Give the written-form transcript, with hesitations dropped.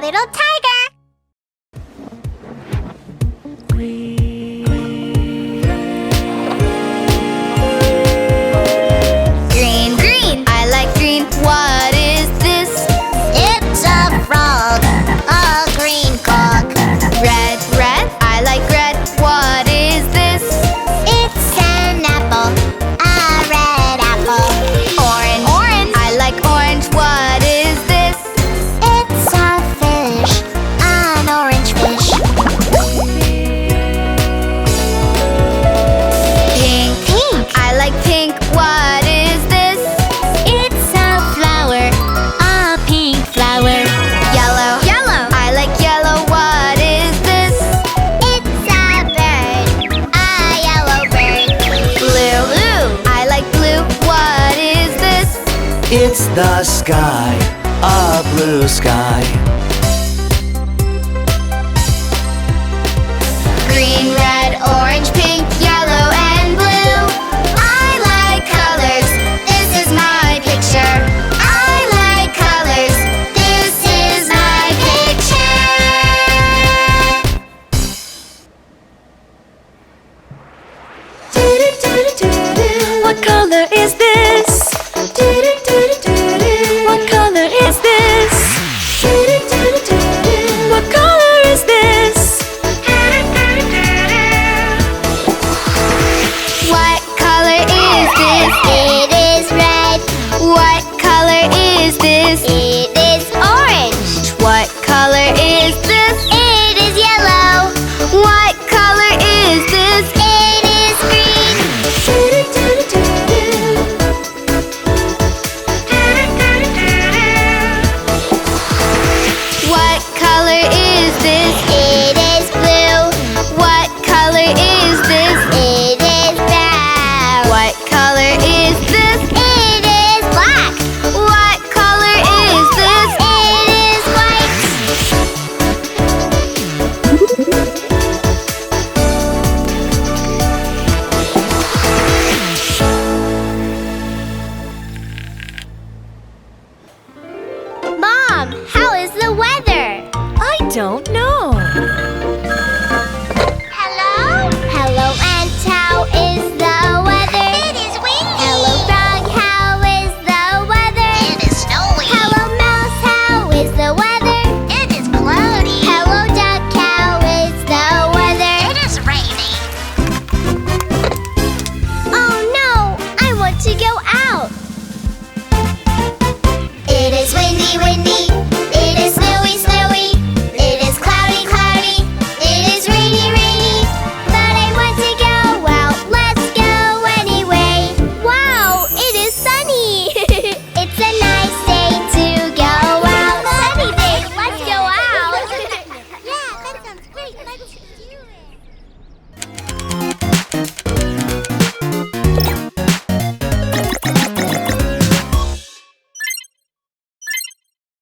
마이리틀타이거. Green, green, I like green. What is this? It's a frog, a green cock. Red, red, I like red. What is this? It's an apple, a red apple. Orange, orange, I like orange. What is this? It's a fish, an orange fish. Pink, pink, I like pink. What is this? It's a flower, a pink flower. Yellow, yellow, I like yellow. What is this? It's a bird, a yellow bird. Blue, blue, I like blue. What is this? It's the sky, a blue sky. Green, red, orange, pink, yellow, and blue. I like colors. This is my picture. I like colors. This is my picture. What color is this? What color is this? What color is this? What color is this? It is red. What color is this? It is orange. What color is this? It is yellow. What color is this? It is green. What color is this? It is blue. What color is this? It is brown. What color is this? It is black. What color is this? It is white. Mom, how is the weather? I don't